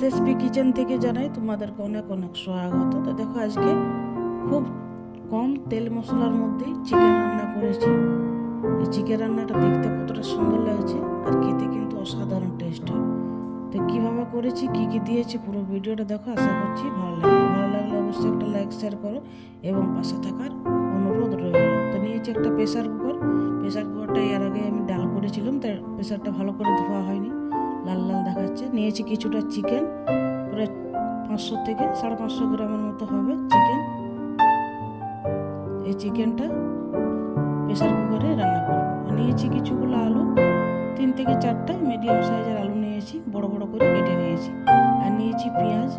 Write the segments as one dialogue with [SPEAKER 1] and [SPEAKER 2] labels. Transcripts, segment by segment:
[SPEAKER 1] SSP kitchen থেকে জানাই তোমাদেরকে অনেক অনেক স্বাগত। তো দেখো আজকে খুব কম তেল মশলার মধ্যেই চিকেন রান্না করেছি। এই চিকেন রান্নাটা দেখতে কতটা সুন্দর লাগছে আর খেতে কিন্তু অসাধারণ টেস্ট হয়। তো কীভাবে করেছি, কী কী দিয়েছি, পুরো ভিডিওটা দেখো। আশা করছি ভালো লাগবে। ভালো লাগলে অবশ্যই একটা লাইক শেয়ার করো এবং পাশে থাকার অনুরোধ রইল। তো নিয়েছি একটা প্রেসার কুকার। প্রেসার কুকারটা এর আগে আমি ডাল করেছিলাম, তাই প্রেসারটা ভালো করে ধোয়া হয়নি, লাল লাল দেখাচ্ছে। নিয়েছি কিছুটা চিকেন, প্রায় 500 থেকে 550 গ্রামের মতো হবে চিকেন। এই চিকেনটা প্রেসার কুকারে রান্না করব। নিয়েছি কিছুগুলো আলু, 3 থেকে 4টা মিডিয়াম সাইজের আলু নিয়েছি, বড় বড় করে কেটে নিয়েছি। আর নিয়েছি পেঁয়াজ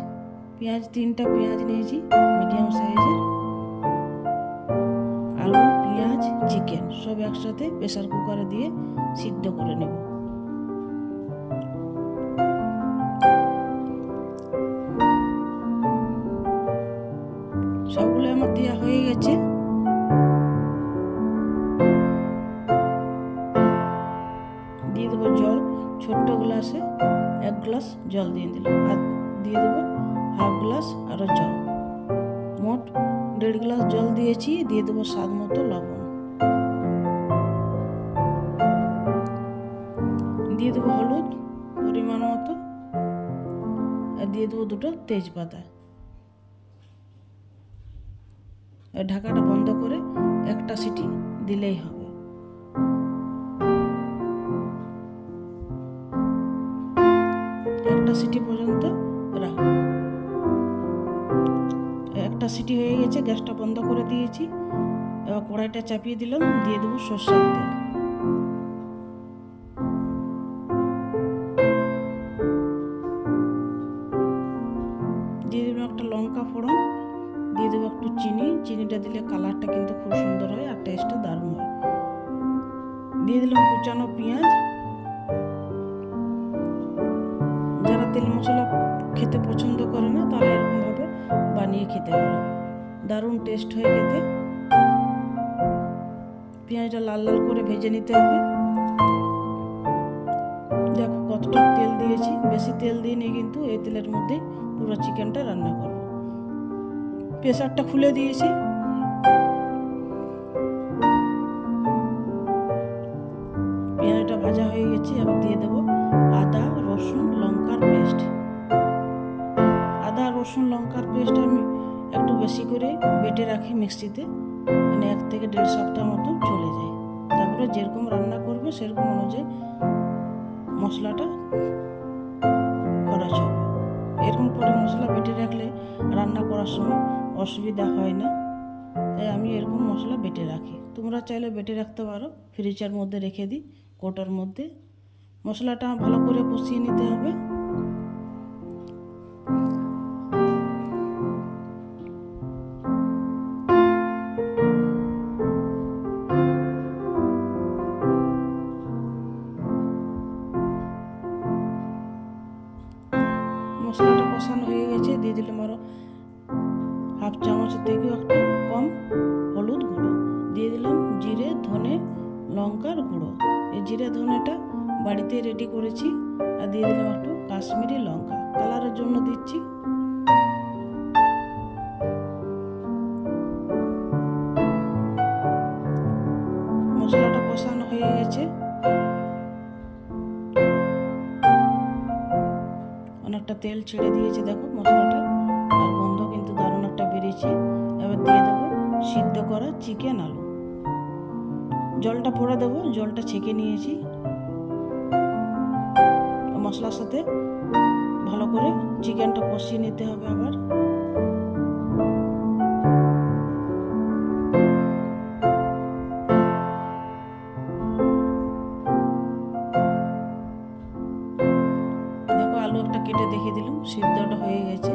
[SPEAKER 1] 3টা পেঁয়াজ নিয়েছি মিডিয়াম সাইজের। আলু, পেঁয়াজ, চিকেন সব একসাথে প্রেসার কুকারে দিয়ে সিদ্ধ করে নেব। সবগুলো আমার দেওয়া হয়ে গেছে। দিয়ে দেবো জল, ছোট্ট গ্লাসে 1 গ্লাস জল দিয়ে দিলাম। আর দিয়ে দেবো 1/2 গ্লাস আরও জল, মোট 1.5 গ্লাস জল দিয়েছি। দিয়ে দেবো স্বাদ মতো লবণ, দিয়ে দেবো হলুদ পরিমাণ মতো, আর দিয়ে দেবো 2টো তেজপাতা। ঢাকাটা বন্ধ করে একটা সিটি দিলেই হবে। একটা সিটি পর্যন্ত রাখবো। একটা সিটি হয়ে গেছে, গ্যাসটা বন্ধ করে দিয়েছি। এবার কড়াইটা চাপিয়ে দিলাম, দিয়ে দেবো সরষের তেল। দিয়ে দেবো একটা লঙ্কা ফোড়ন, দিয়ে দেবো একটু চিনিটা দিলে কালারটা কিন্তু খুব সুন্দর হয় আর টেস্টটা দারুণ হয়। দিয়ে দিলাম কুচানো পেঁয়াজ। যারা তেল মশলা খেতে পছন্দ করে না তারা এরকমভাবে বানিয়ে খেতে পারে, দারুণ টেস্ট হয় খেতে। পেঁয়াজটা লাল লাল করে ভেজে নিতে হবে। দেখো কতটা তেল দিয়েছি, বেশি তেল দিয়ে নিয়ে কিন্তু এই তেলের মধ্যে পুরো চিকেনটা রান্না করব। প্রেসারটা খুলে দিয়েছি। পেঁয়াজটা ভাজা হয়ে গেছে। এবার দিয়ে দেবো আদা রসুন লঙ্কার পেস্ট। আদা রসুন লঙ্কার পেস্ট আমি একটু বেশি করে বেটে রাখি মিক্সিতে, মানে 1 থেকে 1.5 সপ্তাহ মতো চলে যায়। তারপরে যেরকম রান্না করবে সেরকম অনুযায়ী মশলাটা খরচ হবে। এরকম করে মশলা বেটে রাখলে রান্না করার সময় অসুবিধা হয় না, তাই আমি এরকম মশলা বেটে রাখি। তোমরা চাইলে বেটে রাখতে পারো, ফ্রিজের মধ্যে রেখে দিই কৌটোর মধ্যে। মশলাটা ভালো করে কষিয়ে নিতে হবে। মশলাটা কষানো হয়ে গেছে। দিয়ে দিলাম আরও 1/2 চামচের থেকেও একটু কম হলুদ গুঁড়ো। দিয়ে দিলাম জিরে ধনে লঙ্কার গুঁড়ো। এই জিরে ধনেটা বাড়িতে রেডি করেছি। আর দিয়ে দিলাম একটু কাশ্মীরি লঙ্কা, কালারের জন্য দিচ্ছি। মশলাটা কষানো হয়ে গেছে, অনেকটা তেল ছেড়ে দিয়েছে দেখো মশলাটা, আর গন্ধ কিন্তু দারুণ একটা বেরিয়েছে। এবার দিয়ে দেবো সিদ্ধ করা চিকেন আলু। জলটা পরে দেবো, জলটা ছেঁকে নিয়েছি। মশলার সাথে ভালো করে চিকেনটা কষিয়ে নিতে হবে। আবার দেখো আলু একটা কেটে দেখে দিলাম, সিদ্ধটা হয়ে গেছে।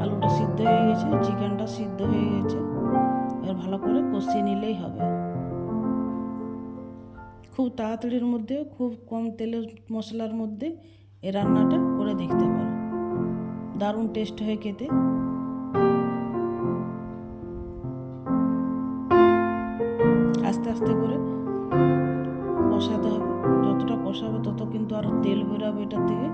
[SPEAKER 1] আলুটা সিদ্ধ হয়ে গেছে, চিকেনটা সিদ্ধ হয়ে গেছে। এবার ভালো করে কষিয়ে নিলেই হবে। খুব তাড়াতাড়ির মধ্যে, খুব কম তেলের মশলার মধ্যে এই রান্নাটা করে দেখতে পারো, দারুণ টেস্ট হয় খেতে। আস্তে আস্তে করে কষাতে হবে। কষাবে তত কিন্তু আরো তেল বেরোবে এটার থেকে।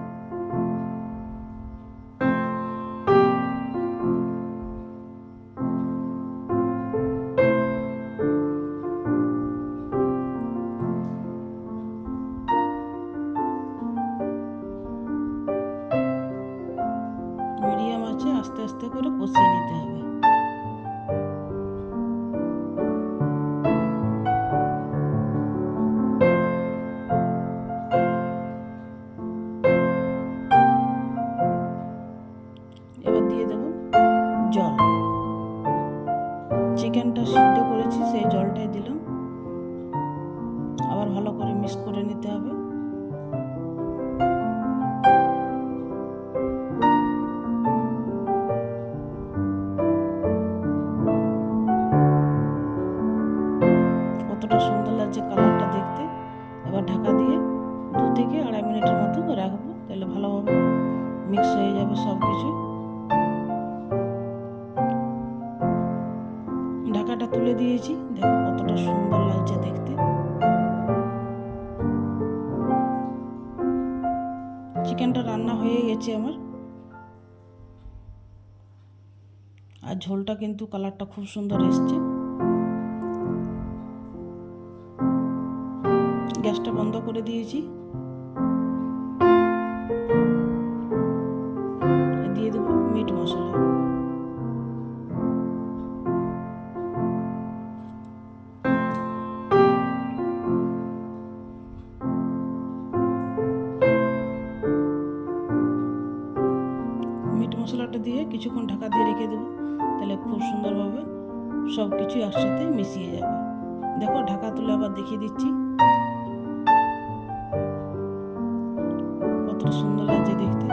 [SPEAKER 1] মিডিয়াম আছে আস্তে আস্তে করে কষিয়ে নিতে হবে। এবার দিয়ে দেব জল। চিকেনটা সিদ্ধ করেছি সেই জলটাই দিলাম। আবার ভালো করে মিক্স করে নিতে হবে। কতটা সুন্দর লাগছে কালারটা দেখতে। এবার ঢাকা দিয়ে 2 থেকে 2.5 মিনিটের মতো রাখবো, তাহলে ভালোভাবে মিক্স হয়ে যাবে সব কিছু। ঢাকাটা তুলে দিয়েছি, দেখো কতটা সুন্দর লাগছে দেখতে। চিকেনটা রান্না হয়ে গেছে আমার। আর ঝোলটা কিন্তু কালারটা খুব সুন্দর এসছে। গ্যাসটা বন্ধ করে দিয়েছি। দিয়ে দেবো মিট মশলা। মিট মশলাটা দিয়ে কিছুক্ষণ ঢাকা দিয়ে রেখে দেবো, তাহলে খুব সুন্দরভাবে সব কিছু একসাথে মিশিয়ে যাবে। দেখো ঢাকা তুলে আবার দেখিয়ে দিচ্ছি, কতটা সুন্দর লাগছে দেখতে।